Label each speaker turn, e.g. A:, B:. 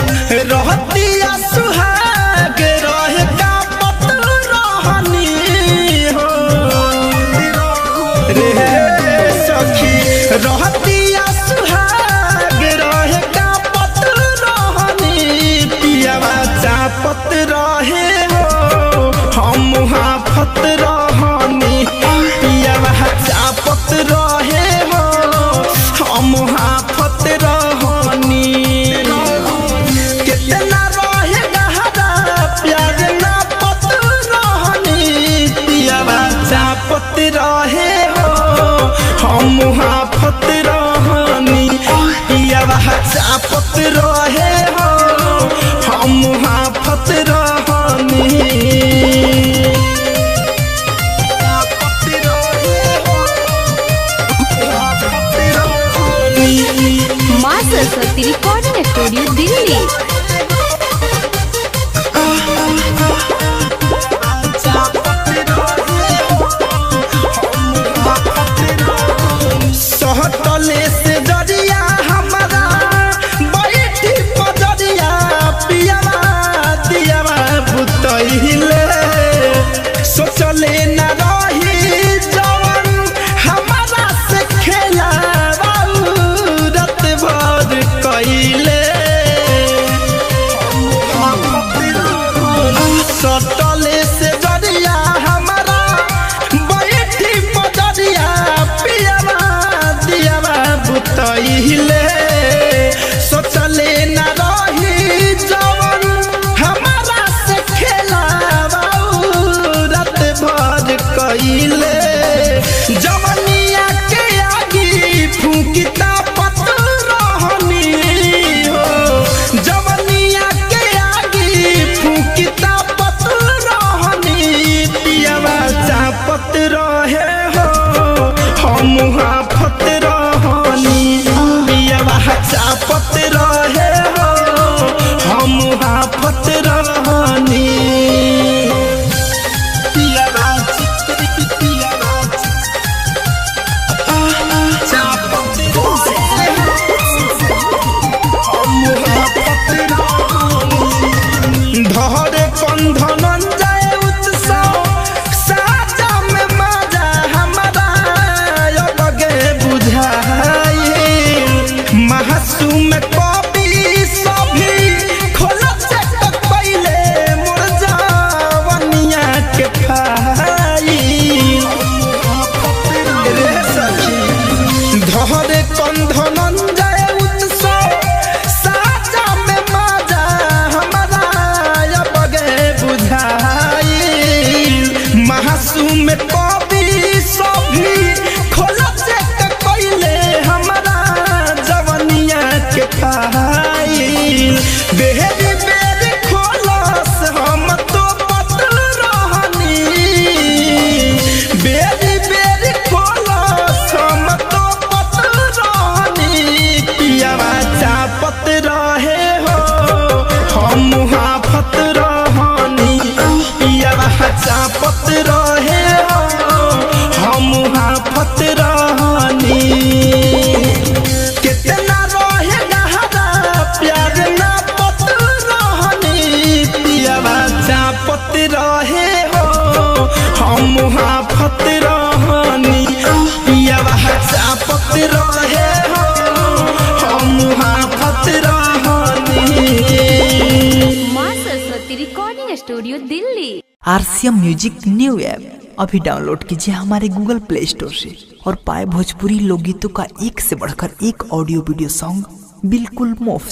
A: रहतिया सुहाग रहे का पत रहनी हो रे सखी रहतिया सुहाग रहे का पत रहनी पियावा चापत रहे हो हम हाफत रहनी पियावा चापत रहे हो हम हाफत रहनी कितना रहे गहरा प्यार ना पत रहनी पियावा चापत रहे हो हम हाफत रहनी पियावा चापत रहे हो हम हाफत रहनी
B: माँ सरस्वती रिकॉर्डिंग स्टूडियो दिल्ली।
A: सहतले से दरिया हमारा बैठी पदरिया पियावा दियावा बुतहिले सोचले न रही जवन हमारा से खेला रत भर कैले सटले से दरिया हमारा बैठी पदरिया पियावा दियावा बुतहिले सोचले न रही जवन हमारा से खेला रत भर कैले जवनिया के आगी फूकिता पत रहनी हो जवनिया के आगी फूकिता पत रहनी पियावा चापत रहे हो हम हाफत रहनी पियावा चापत रहे हो हम हाफत रहनी पियावा पियावा चापत रहे हम हाफत रहनी धरे कंधन जाए उत्सव साजा में मजा हमारा बगे बुझाई महासुम कवि सभी खोला चट पहले मोर जवनिया के खाई रे सखी धरे कंधन जाए उत्सव साजा में मजा हमारा बगे बुझाई महासुम कवि सभी खोला चेक कैले हमारा जवनिया के फाइल बेहरी बेरी खोलस हम तो पत रहनी बेरी बेरी खोलस हम तो पत रहनी पियावा चापत रहे हो हम हाफत रहनी पियावा चापत रहे हो हम हाफत रहनी कितना रहे गहरा प्यार ना पत रहनी पियावा चापत रहे हो हम हाफत रहनी पियावा चापत रहे हो हम हाफत रहनी।
B: माँ Saraswati recording studio Delhi.
C: RCM music new app अभी डाउनलोड कीजिए हमारे गूगल प्ले स्टोर से और पाए भोजपुरी लोकगीतों का एक से बढ़कर एक ऑडियो वीडियो सॉन्ग बिल्कुल मुफ्त।